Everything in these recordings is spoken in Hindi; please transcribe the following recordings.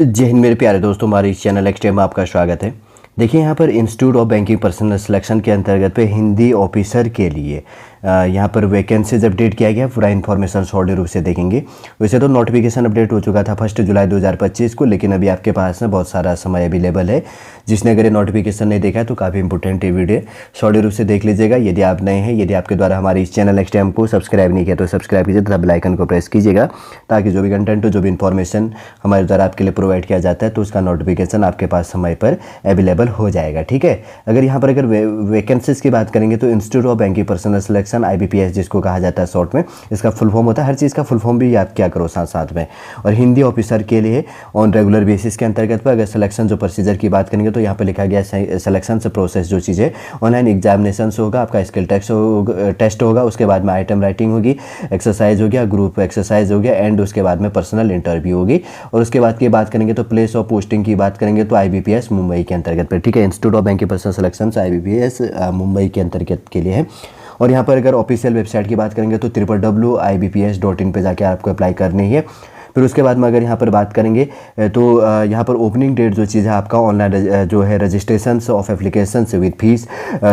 जय हिंद मेरे प्यारे दोस्तों, हमारे इस चैनल एक्सट्रीम में आपका स्वागत है। देखिए यहाँ पर institute of banking personal selection के अंतर्गत पे हिंदी ऑफिसर के लिए यहाँ पर वैकेंसीज अपडेट किया गया। पूरा इन्फॉर्मेशन शॉर्ट रूप से देखेंगे। वैसे तो नोटिफिकेशन अपडेट हो चुका था 1 जुलाई 2025 को, लेकिन अभी आपके पास में बहुत सारा समय अवेलेबल है। जिसने अगर ये नोटिफिकेशन नहीं देखा है तो काफ़ी इंपॉर्टेंट ये वीडियो शॉर्ट रूप से देख लीजिएगा। यदि आप नए हैं, यदि आपके द्वारा हमारे इस चैनल एक्सट्रीम को सब्सक्राइब नहीं किया तो सब्सक्राइब कीजिए तथा बेल आइकन को प्रेस कीजिएगा, ताकि जो भी कंटेंट जो भी इन्फॉर्मेशन हमारे द्वारा आपके लिए प्रोवाइड किया जाता है तो उसका नोटिफिकेशन आपके पास समय पर अवेलेबल हो जाएगा। ठीक है। अगर यहाँ पर अगर वैकेंसीज की बात करेंगे तो institute of banking personal selection IBPS जिसको कहा जाता है शॉर्ट में, इसका फुल फॉर्म होता है। हर चीज़ का फुल फॉर्म भी याद किया करो साथ साथ में। और हिंदी ऑफिसर के लिए ऑन रेगुलर बेसिस के अंतर्गत पर अगर सिलेक्शन जो प्रोसीजर की बात करेंगे तो यहाँ पर लिखा गया सिलेक्शन से प्रोसेस जो चीज़ है, ऑनलाइन एग्जामिनेशन होगा, आपका स्किल टेस्ट होगा, उसके बाद में आइटम राइटिंग होगी, एक्सरसाइज हो गया, ग्रुप एक्सरसाइज हो गया, एंड उसके बाद में पर्सनल इंटरव्यू होगी। और उसके बाद की बात करेंगे तो प्लेस ऑफ पोस्टिंग की बात करेंगे तो IBPS मुंबई के अंतर्गत पर। ठीक है। Institute of banking personal selection IBPS Mumbai के अंतर्गत के लिए है। और यहाँ पर अगर ऑफिशियल वेबसाइट की बात करेंगे तो www.ibps.in पे जाके आपको अप्लाई करनी है। फिर उसके बाद में अगर यहाँ पर बात करेंगे तो यहाँ पर ओपनिंग डेट जो चीज़ है आपका ऑनलाइन जो है registration of application with fees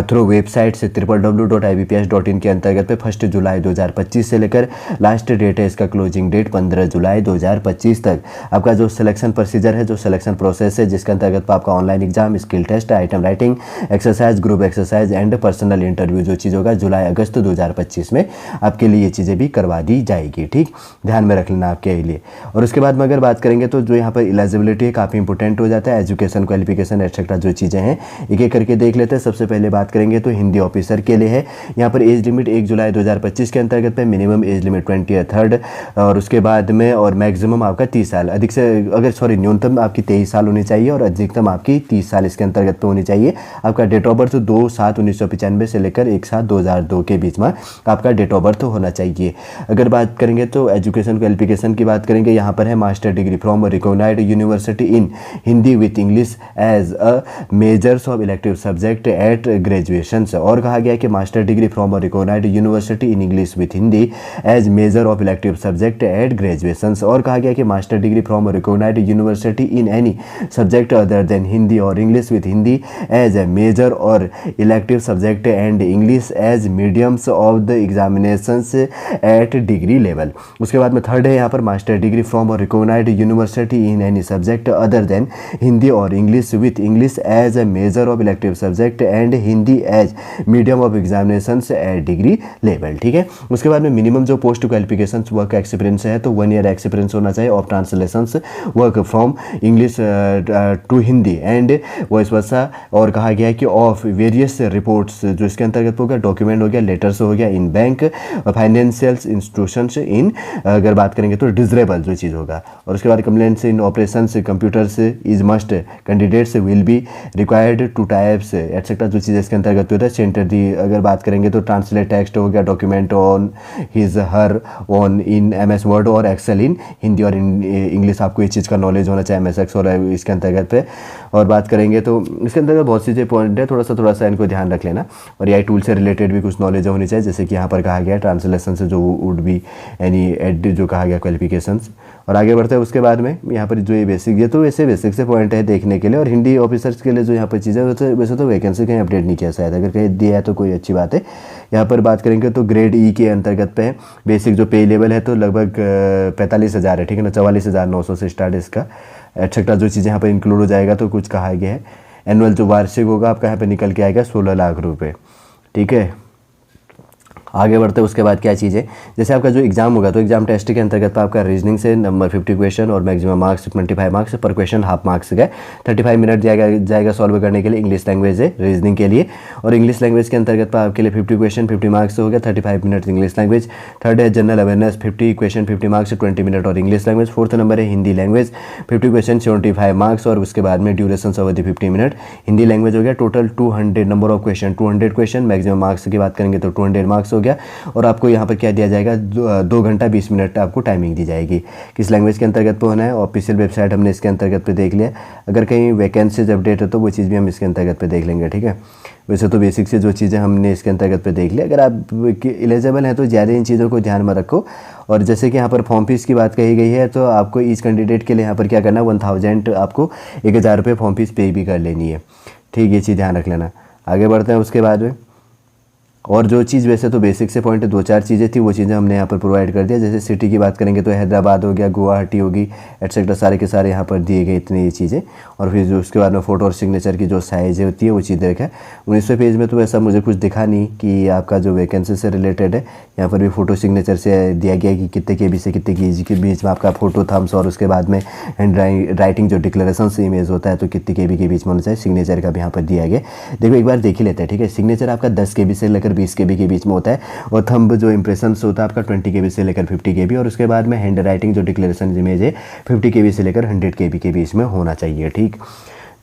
through website से www.ibps.in के अंतर्गत पे 1 जुलाई 2025 से लेकर लास्ट डेट है इसका क्लोजिंग डेट 15 जुलाई 2025 तक आपका जो सिलेक्शन प्रोसीजर है, जो सिलेक्शन प्रोसेस है, जिसके अंतर्गत पर आपका online exam, skill test, item writing, exercise, group exercise and personal interview जो चीज़ होगा जुलाई अगस्त 2025 में आपके लिए ये चीज़ें भी करवा दी जाएगी। ठीक, ध्यान में रख लेना आपके लिए। और उसके बाद में अगर बात करेंगे तो जो यहाँ पर एलिजिबिलिटी है काफ़ी इंपॉर्टेंट हो जाता है। एजुकेशन, क्वालिफिकेशन एक्सेट्रा जो चीज़ें हैं एक एक करके देख लेते हैं। सबसे पहले बात करेंगे तो हिंदी ऑफिसर के लिए है। यहाँ पर एज लिमिट 1 जुलाई 2025 के अंतर्गत पे मिनिमम एज लिमिट 23 और उसके बाद में और मैक्सिमम आपका 30 साल, अधिक से न्यूनतम आपकी 23 साल होनी चाहिए और अधिकतम आपकी 30 साल इसके अंतर्गत पे होनी चाहिए। आपका डेट ऑफ बर्थ 2/7/1995 से लेकर 1/7/2002 के बीच में आपका डेट ऑफ बर्थ होना चाहिए। अगर बात करेंगे तो एजुकेशन क्वालिफिकेशन की बात करेंगे, यहाँ पर है master degree from recognised university in Hindi with English as a majors of elective subject at graduation. और कहा गया कि master degree from recognised university in English with Hindi as major of elective subject at graduation. और कहा गया कि master degree from recognised university in any subject other than Hindi और English with Hindi as a major और elective subject and English as mediums of the examinations at degree level. उसके बाद में थर्ड है यहाँ पर master degree from recognised university in any subject other than Hindi और English with English as a major of elective subject and Hindi as medium of examinations at degree level. ठीक है। उसके बाद में मिनिमम जो पोस्ट क्वालिफिकेशन वर्क एक्सपीरियंस है तो 1 ईयर एक्सपीरियंस होना चाहिए of translations work from English to Hindi and vice versa. और कहा गया है कि ऑफ वेरियस रिपोर्ट्स जो इसके अंतर्गत हो गया, डॉक्यूमेंट हो गया, लेटर्स हो गया इन बैंक फाइनेंशियल इंस्टीट्यूशंस इन, अगर बात करेंगे तो डिजरेबल जो चीज़ होगा। और उसके बाद complaints in operations computers is must, candidates will be required two types etcetera जो चीज़ इसके अंतर्गत होता है सेंटर दी। अगर बात करेंगे तो ट्रांसलेट टेक्स्ट हो गया, document on his her on in MS word और एक्सेल इन हिंदी और इंग्लिश। आपको इस चीज़ का नॉलेज होना चाहिए MS Excel और इसके अंतर्गत पे। और बात करेंगे तो इसके अंतर्गत बहुत सी पॉइंट है, थोड़ा सा इनको ध्यान रख लेना। और AI टूल से रिलेटेड भी कुछ नॉलेज होनी चाहिए, जैसे कि यहाँ पर कहा गया ट्रांसलेशन से जो वुड भी एनी एड जो कहा गया क्वालिफिकेशंस। और आगे बढ़ते हैं उसके बाद में यहाँ पर जो ये बेसिक, ये तो वैसे बेसिक से पॉइंट है देखने के लिए। और हिंदी ऑफिसर्स के लिए जो यहाँ पर चीज़ें वैसे तो वैकेंसी कहीं अपडेट नहीं किया शायद, अगर कहीं दिया है तो कोई अच्छी बात है। यहाँ पर बात करेंगे तो ग्रेड E के अंतर्गत पे बेसिक जो पे लेवल है तो लगभग 45,000 है। ठीक है ना, 44,900 से स्टार्ट इसका एक्सेट्रा जो चीज़ें यहाँ पर इंक्लूड हो जाएगा तो कुछ कहा गया है। एनुअल जो वार्षिक होगा आपका यहाँ पर निकल के आएगा 16 लाख रुपये। ठीक है। आगे बढ़ते हैं उसके बाद क्या चीज़ है, जैसे आपका जो एग्जाम होगा तो एग्जाम टेस्ट के अंतर्गत आपका रीजनिंग से नंबर 50 क्वेश्चन और मैक्सिमम मार्क्स 25 मार्क्स पर क्वेश्चन, हाफ मार्क्स का 35 मिनट जाएगा सॉल्व करने के लिए। इंग्लिश लैंग्वेज है रीजनिंग के लिए। और इंग्लिश लैंग्वेज के अंतर्गत आपके लिए 50 क्वेश्चन 50 मार्क्स हो गया, 35 मिनट इंग्लिश लैंग्वेज। थर्ड है general awareness 50 question 50 marks 20 minute और इंग्लिश लैंग्वेज। फोर्थ नंबर है हिंदी लैंग्वेज 50 क्वेश्चन 75 मार्क्स और उसके बाद में ड्यूरेशन अवधि 50 मिनट। हिंदी लैंग्वेज हो गया total 200 number of question 200 question, maximum marks की बात करेंगे तो 200 मार्क्स हो गया। गया। और आपको यहाँ पर क्या दिया जाएगा, 2 घंटा 20 मिनट आपको टाइमिंग दी जाएगी। किस लैंग्वेज के अंतर्गत पे होना है, ऑफिशियल वेबसाइट हमने इसके अंतर्गत पे देख लिया। अगर कहीं वैकेंसीज अपडेट है तो वो चीज़ भी हम इसके अंतर्गत पे देख लेंगे, ठीक है। वैसे तो बेसिक से जो चीज़ें हमने इसके अंतर्गत पे देख लिया। अगर आप एलिजिबल हैं तो ज़्यादा इन चीज़ों को ध्यान में रखो। और जैसे कि यहाँ पर फॉर्म फीस की बात कही गई है, तो आपको ईच कैंडिडेट के लिए यहाँ पर क्या करना है, 1000 आपको 1000 रुपये फॉर्म फीस पे भी कर लेनी है, ठीक, ये चीज़ ध्यान रख लेना। आगे बढ़ते हैं उसके बाद में। और जो चीज़ वैसे तो बेसिक से पॉइंट 2-4 चीज़ें थी, वो चीज़ें हमने यहाँ पर प्रोवाइड कर दिया। जैसे सिटी की बात करेंगे तो हैदराबाद हो गया, गुवाहाटी होगी, एटसेट्रा, सारे के सारे यहाँ पर दिए गए इतनी ये चीज़ें। और फिर जो उसके बाद में फ़ोटो और सिग्नेचर की जो साइज़ होती है वो चीज़ देखा है। 19वें पेज में तो वैसा मुझे कुछ दिखा नहीं कि आपका जो वैकेंसी से रिलेटेड है। यहाँ पर भी फ़ोटो सिग्नेचर से दिया गया कि कितने KB से कितने KG के बीच में आपका फ़ोटो, थम्स, और उसके बाद में हैंड राइटिंग जो डिक्लेरेशन से इमेज होता है तो कितने KB के बीच में होना चाहिए। सिग्नेचर का भी यहाँ पर दिया गया। देखो एक बार देख ही लेते हैं, ठीक है। सिग्नेचर आपका 10 KB से लेकर 20 KB के बीच में होता है। और थंब जो इंप्रेशन होता है आपका 20 KB से लेकर 50 KB। और उसके बाद में हैंड राइटिंग जो डिक्लेरेशन इमेज है 50 KB से लेकर 100 KB के बीच में होना चाहिए, ठीक,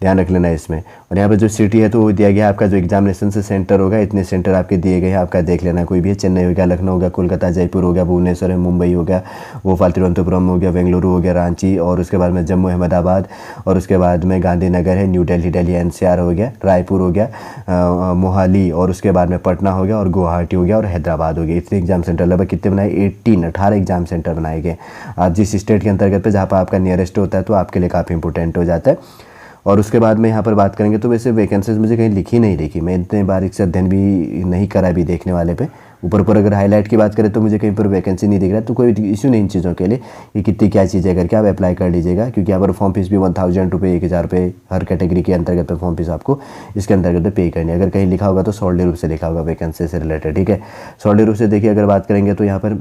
ध्यान रख लेना इसमें। और यहाँ पर जो सिटी है तो वो दिया गया आपका जो एग्जामिनेशन से सेंटर होगा, इतने सेंटर आपके दिए गए हैं, आपका देख लेना। कोई भी है, चेन्नई हो गया, लखनऊ हो गया, कोलकाता, जयपुर हो गया, भुवनेश्वर है, मुंबई हो गया, भोपाल, तिरुवनंतपुरम हो गया, बेंगलुरु हो गया, रांची, और उसके बाद में जम्मू, अहमदाबाद, और उसके बाद में गांधीनगर है, न्यू दिल्ली NCR हो गया, रायपुर हो गया, मोहाली, और उसके बाद में पटना हो गया, और गुवाहाटी हो गया, और हैदराबाद हो गया। इतने एग्जाम सेंटर लगभग कितने बनाए, 18 एग्जाम सेंटर बनाए गए। आप जिस स्टेट के अंतर्गत पे जहाँ पर आपका नियरेस्ट होता है तो आपके लिए काफ़ी इंपॉर्टेंट हो जाता है। और उसके बाद में यहाँ पर बात करेंगे तो वैसे वैकेंसीज मुझे कहीं लिखी नहीं दिखी, मैं इतने बारीक से अध्ययन भी नहीं करा भी देखने वाले पे। ऊपर अगर हाईलाइट की बात करें तो मुझे कहीं पर वैकेंसी नहीं दिख रहा है, तो कोई इशू नहीं इन चीज़ों के लिए कि कितनी क्या चीज़ें करके आप अप्लाई कर लीजिएगा। क्योंकि यहाँ पर फॉर्म फीस भी 1000 रुपये, 1000 रुपये हर कैटेगरी के अंतर्गत पे फॉर्म फीस आपको इसके अंतर्गत पे करनी है। अगर कहीं लिखा होगा तो सॉलिड रूप से लिखा होगा वैकेंसी से रिलेटेड, ठीक है। सॉलिड रूप से देखिए अगर बात करेंगे तो यहाँ पर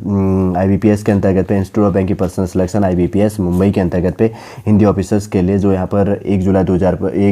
IBPS के अंतर्गत पे institute of banking personal selection IBPS Mumbai के अंतर्गत पे हिंदी ऑफिसर्स के लिए जो यहाँ पर 1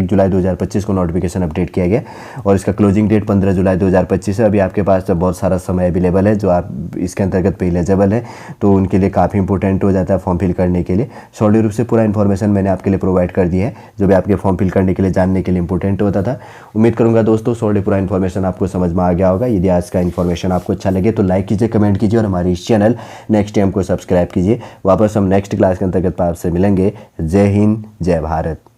जुलाई 2025 को नोटिफिकेशन अपडेट किया गया। और इसका क्लोजिंग डेट 15 जुलाई 2025 है। अभी आपके पास बहुत सारा समय अवेलेबल है। जो आप इसके अंतर्गत पे एलिजिबल है तो उनके लिए काफ़ी इंपॉर्टेंट हो जाता है फॉर्म फिल करने के लिए। सॉलिड रूप से पूरा इन्फॉर्मेशन मैंने आपके लिए प्रोवाइड कर दिया है, जो भी आपके फॉर्म फिल करने के लिए जानने के लिए इंपॉर्टेंट होता था। उम्मीद करूंगा दोस्तों सॉलिड पूरा इन्फॉर्मेशन आपको समझ में आ गया होगा। यदि आज का इन्फॉर्मेशन आपको अच्छा लगे तो लाइक कीजिए, कमेंट कीजिए, और हमारे इस चैनल नेक्स्ट टाइम को सब्सक्राइब कीजिए। वापस हम नेक्स्ट क्लास के अंतर्गत आपसे मिलेंगे। जय हिंद, जय भारत।